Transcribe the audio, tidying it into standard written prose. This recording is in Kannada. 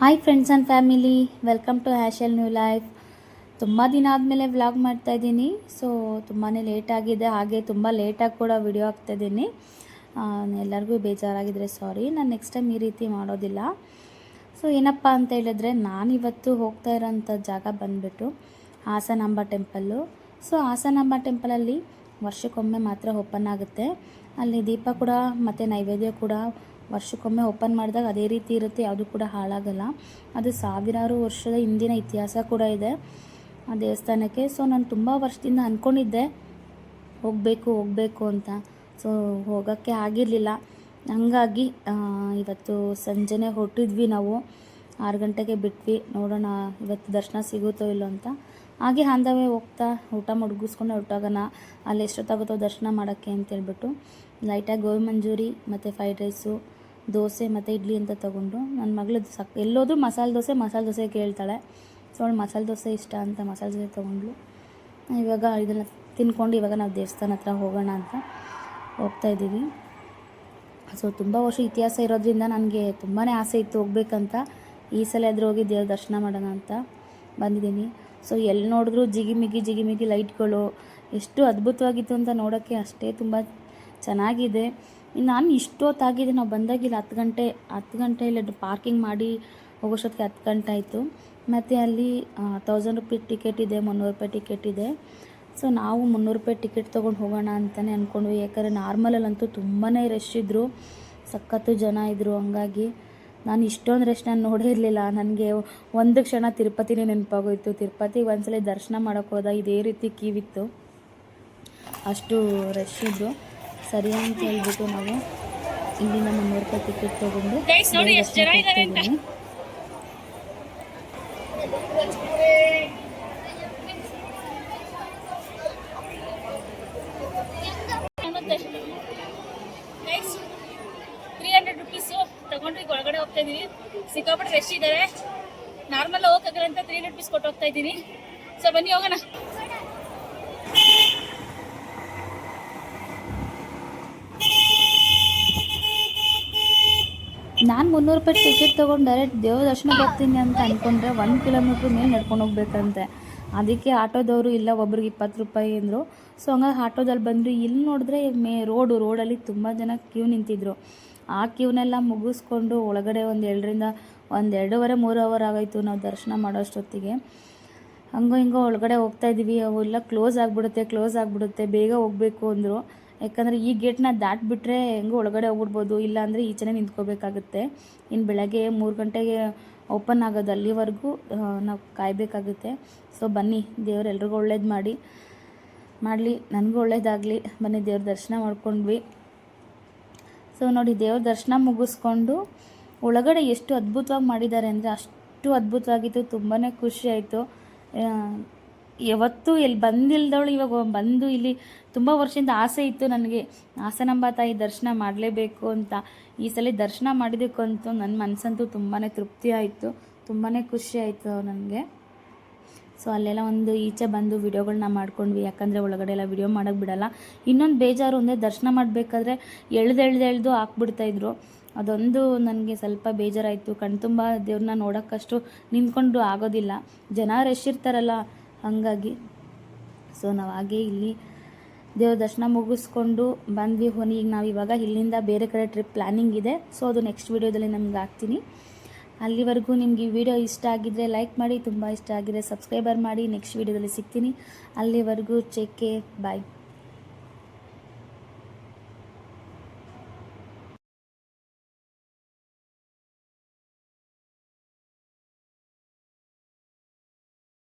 Hi friends and family, welcome to ಹ್ಯಾಶಲ್ ನ್ಯೂ ಲೈಫ್. ತುಂಬ ದಿನ ಆದಮೇಲೆ ವ್ಲಾಗ್ ಮಾಡ್ತಾಯಿದ್ದೀನಿ. ಸೊ ತುಂಬಾ ಲೇಟ್ ಆಗಿದೆ, ಹಾಗೆ ತುಂಬ ಲೇಟಾಗಿ ಕೂಡ ವಿಡಿಯೋ ಹಾಕ್ತಾಯಿದ್ದೀನಿ. ಎಲ್ಲರಿಗೂ ಬೇಜಾರಾಗಿದ್ದರೆ ಸಾರಿ. ನಾನು ನೆಕ್ಸ್ಟ್ ಟೈಮ್ ಈ ರೀತಿ ಮಾಡೋದಿಲ್ಲ. ಸೊ ಏನಪ್ಪ ಅಂತ ಹೇಳಿದ್ರೆ, ನಾನಿವತ್ತು ಹೋಗ್ತಾ ಇರೋಂಥ ಜಾಗ ಬಂದುಬಿಟ್ಟು ಹಾಸನಾಂಬ ಟೆಂಪಲ್ಲು. ಸೊ ಹಾಸನಾಂಬ ಟೆಂಪಲಲ್ಲಿ ವರ್ಷಕ್ಕೊಮ್ಮೆ ಮಾತ್ರ ಓಪನ್ ಆಗುತ್ತೆ. ಅಲ್ಲಿ ದೀಪ ಕೂಡ ಮತ್ತು ನೈವೇದ್ಯ ಕೂಡ ವರ್ಷಕ್ಕೊಮ್ಮೆ ಓಪನ್ ಮಾಡಿದಾಗ ಅದೇ ರೀತಿ ಇರುತ್ತೆ, ಯಾವುದು ಕೂಡ ಹಾಳಾಗಲ್ಲ. ಅದು ಸಾವಿರಾರು ವರ್ಷದ ಹಿಂದಿನ ಇತಿಹಾಸ ಕೂಡ ಇದೆ ಆ ದೇವಸ್ಥಾನಕ್ಕೆ. ಸೊ ನಾನು ತುಂಬ ವರ್ಷದಿಂದ ಅಂದ್ಕೊಂಡಿದ್ದೆ ಹೋಗಬೇಕು ಅಂತ. ಸೊ ಹೋಗೋಕ್ಕೆ ಆಗಿರಲಿಲ್ಲ. ಹಂಗಾಗಿ ಇವತ್ತು ಸಂಜೆನೇ ಹೊರಟಿದ್ವಿ. ನಾವು 6 ಗಂಟೆಗೆ ಬಿಟ್ವಿ. ನೋಡೋಣ ಇವತ್ತು ದರ್ಶನ ಸಿಗುತ್ತೋ ಇಲ್ಲೋ ಅಂತ. ಹಾಗೆ ಹಾಂದವೇ ಹೋಗ್ತಾ ಊಟ ಮುಗಿಸ್ಕೊಂಡು ಹೊರಟೋಗೋಣ, ಅಲ್ಲಿ ಎಷ್ಟೊತ್ತಾಗುತ್ತೋ ದರ್ಶನ ಮಾಡೋಕ್ಕೆ ಅಂತೇಳ್ಬಿಟ್ಟು ಲೈಟಾಗಿ ಗೋಬಿ ಮಂಚೂರಿ ಮತ್ತು ಫ್ರೈಡ್ ರೈಸು, ದೋಸೆ ಮತ್ತು ಇಡ್ಲಿ ಅಂತ ತೊಗೊಂಡು, ನನ್ನ ಮಗಳು ಎಲ್ಲೋದ್ರೂ ಮಸಾಲೆ ದೋಸೆ ಕೇಳ್ತಾಳೆ. ಸೊ ಅವಳು ಮಸಾಲೆ ದೋಸೆ ಇಷ್ಟ ಅಂತ ಮಸಾಲೆ ದೋಸೆ ತೊಗೊಂಡ್ಳು. ಇವಾಗ ಇದನ್ನು ತಿನ್ಕೊಂಡು ಇವಾಗ ನಾವು ದೇವಸ್ಥಾನ ಹತ್ರ ಹೋಗೋಣ ಅಂತ ಹೋಗ್ತಾಯಿದ್ದೀವಿ. ಸೊ ತುಂಬ ವರ್ಷ ಇತಿಹಾಸ ಇರೋದ್ರಿಂದ ನನಗೆ ತುಂಬಾ ಆಸೆ ಇತ್ತು ಹೋಗ್ಬೇಕಂತ. ಈ ಸಲ ಆದರೂ ಹೋಗಿ ದೇವ್ರ ದರ್ಶನ ಮಾಡೋಣ ಅಂತ ಬಂದಿದ್ದೀನಿ. ಸೊ ಎಲ್ಲಿ ನೋಡಿದ್ರೂ ಜಿಗಿಮಿಗಿ ಲೈಟ್ಗಳು ಎಷ್ಟು ಅದ್ಭುತವಾಗಿತ್ತು ಅಂತ ನೋಡೋಕ್ಕೆ ಅಷ್ಟೇ ತುಂಬ ಚೆನ್ನಾಗಿದೆ. ನಾನು ಇಷ್ಟೊತ್ತಾಗಿದೆ, ನಾವು ಬಂದಾಗಿಲ್ಲ 10 ಗಂಟೆಯಲ್ಲಿ ಪಾರ್ಕಿಂಗ್ ಮಾಡಿ ಹೋಗೋಷ್ಟೊತ್ತಿಗೆ 10 ಗಂಟೆ ಆಯಿತು. ಮತ್ತು ಅಲ್ಲಿ 1000 ರೂಪಾಯಿ ಟಿಕೆಟ್ ಇದೆ, 300 ರೂಪಾಯಿ ಟಿಕೆಟ್ ಇದೆ. ಸೊ ನಾವು 300 ರೂಪಾಯಿ ಟಿಕೆಟ್ ತೊಗೊಂಡು ಹೋಗೋಣ ಅಂತಲೇ ಅಂದ್ಕೊಂಡ್ವಿ. ಯಾಕಂದರೆ ನಾರ್ಮಲಲ್ಲಂತೂ ತುಂಬಾ ರಶ್ ಇದ್ದರು, ಸಖತ್ತು ಜನ ಇದ್ದರು. ಹಂಗಾಗಿ ನಾನು ಇಷ್ಟೊಂದು ರಶ್ ನಾನು ನೋಡೇ ಇರಲಿಲ್ಲ. ನನಗೆ ಒಂದು ಕ್ಷಣ ತಿರುಪತಿನೇ ನೆನಪಾಗೋಯಿತು. ತಿರುಪತಿಗೆ ಒಂದ್ಸಲ ದರ್ಶನ ಮಾಡೋಕ್ಕೆ ಹೋದ, ಇದೇ ರೀತಿ ಕ್ಯೂ ಅಷ್ಟು ರಶ್ ಇದ್ದು. ಸರಿ ಅಂತ ಹೇಳ್ಬಿಟ್ಟು ನಾವು ಇಲ್ಲಿಂದ 300 ರೂಪಾಯಿ ಟಿಕೆಟ್ ತೊಗೊಂಡು ಹೋಗ್ತಿದ್ದೀನಿ. ತಗೊಂಡು ಈಗ ಒಳಗಡೆ ಹೋಗ್ತಾ ಇದೀನಿ. ಸಿಕ್ಕಾಪಟ್ಟೆ ರಶ್ ಇದ್ದಾರೆ, ನಾರ್ಮಲ್ ಹೋಗಕ್ಕಾಗಲ್ಲ ಅಂತ 300 ರೂಪೀಸ್ ಕೊಟ್ಟು ಹೋಗ್ತಾ ಇದ್ದೀನಿ. ಸೊ ಬನ್ನಿ ಹೋಗೋಣ. ನಾನು 300 ರೂಪಾಯಿ ಟಿಕೆಟ್ ತೊಗೊಂಡು ಡೈರೆಕ್ಟ್ ದೇವ್ರ ದರ್ಶನಕ್ಕೆ ಹೋಗ್ತೀನಿ ಅಂತ ಅಂದ್ಕೊಂಡ್ರೆ 1 ಕಿಲೋಮೀಟ್ರ್ ಮೇಲೆ ನಡ್ಕೊಂಡು ಹೋಗ್ಬೇಕಂತೆ. ಅದಕ್ಕೆ ಆಟೋದವರು ಇಲ್ಲ, ಒಬ್ರಿಗೆ 20 ರೂಪಾಯಿ ಅಂದರು. ಸೊ ಹಂಗಾಗಿ ಆಟೋದಲ್ಲಿ ಬಂದರು. ಇಲ್ಲಿ ನೋಡಿದ್ರೆ ರೋಡಲ್ಲಿ ತುಂಬ ಜನ ಕ್ಯೂ ನಿಂತಿದ್ರು. ಆ ಕ್ಯೂನೆಲ್ಲ ಮುಗಿಸ್ಕೊಂಡು ಒಳಗಡೆ 2.5-3 ಅವರ್ ಆಗೋಯ್ತು ನಾವು ದರ್ಶನ ಮಾಡೋಷ್ಟೊತ್ತಿಗೆ. ಹಂಗೋ ಹಿಂಗೋ ಒಳಗಡೆ ಹೋಗ್ತಾಯಿದ್ದೀವಿ. ಅವೆಲ್ಲ ಕ್ಲೋಸ್ ಆಗಿಬಿಡುತ್ತೆ, ಬೇಗ ಹೋಗಬೇಕು ಅಂದರು. ಯಾಕಂದರೆ ಈ ಗೇಟ್ನ ದಾಟಿಬಿಟ್ರೆ ಹೆಂಗೋ ಒಳಗಡೆ ಹೋಗ್ಬಿಡ್ಬೋದು, ಇಲ್ಲಾಂದರೆ ಈಚೆನೇ ನಿಂತ್ಕೋಬೇಕಾಗುತ್ತೆ. ಇನ್ನು ಬೆಳಗ್ಗೆ 3 ಗಂಟೆಗೆ ಓಪನ್ ಆಗೋದು, ಅಲ್ಲಿವರೆಗೂ ನಾವು ಕಾಯಬೇಕಾಗುತ್ತೆ. ಸೊ ಬನ್ನಿ, ದೇವ್ರು ಎಲ್ರಿಗೂ ಒಳ್ಳೇದು ಮಾಡಲಿ, ನನಗೂ ಒಳ್ಳೇದಾಗಲಿ. ಬನ್ನಿ ದೇವ್ರ ದರ್ಶನ ಮಾಡ್ಕೊಂಡ್ವಿ. ಸೊ ನೋಡಿ, ದೇವ್ರ ದರ್ಶನ ಮುಗಿಸ್ಕೊಂಡು ಒಳಗಡೆ ಎಷ್ಟು ಅದ್ಭುತವಾಗಿ ಮಾಡಿದ್ದಾರೆ ಅಂದರೆ ಅಷ್ಟು ಅದ್ಭುತವಾಗಿತ್ತು. ತುಂಬಾ ಖುಷಿ ಆಯಿತು. ಯಾವತ್ತೂ ಇಲ್ಲಿ ಬಂದಿಲ್ದವಳು ಇವಾಗ ಬಂದು ಇಲ್ಲಿ ತುಂಬ ವರ್ಷದಿಂದ ಆಸೆ ಇತ್ತು ನನಗೆ, ಹಾಸನಾಂಬ ತಾಯಿ ದರ್ಶನ ಮಾಡಲೇಬೇಕು ಅಂತ. ಈ ಸಲ ದರ್ಶನ ಮಾಡಿದ್ದಕ್ಕಂತೂ ನನ್ನ ಮನಸ್ಸಂತೂ ತುಂಬಾ ತೃಪ್ತಿ ಆಯಿತು, ತುಂಬಾ ಖುಷಿ ಆಯಿತು ನನಗೆ. ಸೊ ಅಲ್ಲೆಲ್ಲ ಒಂದು ಈಚೆ ಬಂದು ವಿಡಿಯೋಗಳನ್ನ ಮಾಡ್ಕೊಂಡ್ವಿ, ಯಾಕಂದರೆ ಒಳಗಡೆ ಎಲ್ಲ ವಿಡಿಯೋ ಮಾಡೋಕ್ಕೆ ಬಿಡೋಲ್ಲ. ಇನ್ನೊಂದು ಬೇಜಾರು ಅಂದರೆ ದರ್ಶನ ಮಾಡಬೇಕಾದ್ರೆ ಎಳ್ದು ಹಾಕ್ಬಿಡ್ತಾಯಿದ್ರು. ಅದೊಂದು ನನಗೆ ಸ್ವಲ್ಪ ಬೇಜಾರಾಯಿತು. ಕಣ್ತುಂಬ ದೇವ್ರನ್ನ ನೋಡೋಕ್ಕಷ್ಟು ನಿಂತ್ಕೊಂಡು ಆಗೋದಿಲ್ಲ, ಜನ ರಶ್ ಇರ್ತಾರಲ್ಲ, ಹಾಗಾಗಿ. ಸೊ ನಾವು ಹಾಗೆ ಇಲ್ಲಿ ದೇವ್ರ ದರ್ಶನ ಮುಗಿಸ್ಕೊಂಡು ಬಂದ್ವಿ. ಈಗ ನಾವು ಇವಾಗ ಇಲ್ಲಿಂದ ಬೇರೆ ಕಡೆ ಟ್ರಿಪ್ ಪ್ಲ್ಯಾನಿಂಗ್ ಇದೆ. ಸೊ ಅದು ನೆಕ್ಸ್ಟ್ ವೀಡಿಯೋದಲ್ಲಿ ನಮ್ಗೆ ಹಾಕ್ತೀನಿ. ಅಲ್ಲಿವರೆಗೂ ನಿಮಗೆ ಈ ವಿಡಿಯೋ ಇಷ್ಟ ಆಗಿದ್ದರೆ ಲೈಕ್ ಮಾಡಿ, ತುಂಬ ಇಷ್ಟ ಆಗಿದ್ರೆ ಸಬ್ಸ್ಕ್ರೈಬರ್ ಮಾಡಿ. ನೆಕ್ಸ್ಟ್ ವೀಡಿಯೋದಲ್ಲಿ ಸಿಗ್ತೀನಿ. ಅಲ್ಲಿವರೆಗೂ ಟೇಕ್ ಕೇರ್, ಬಾಯ್.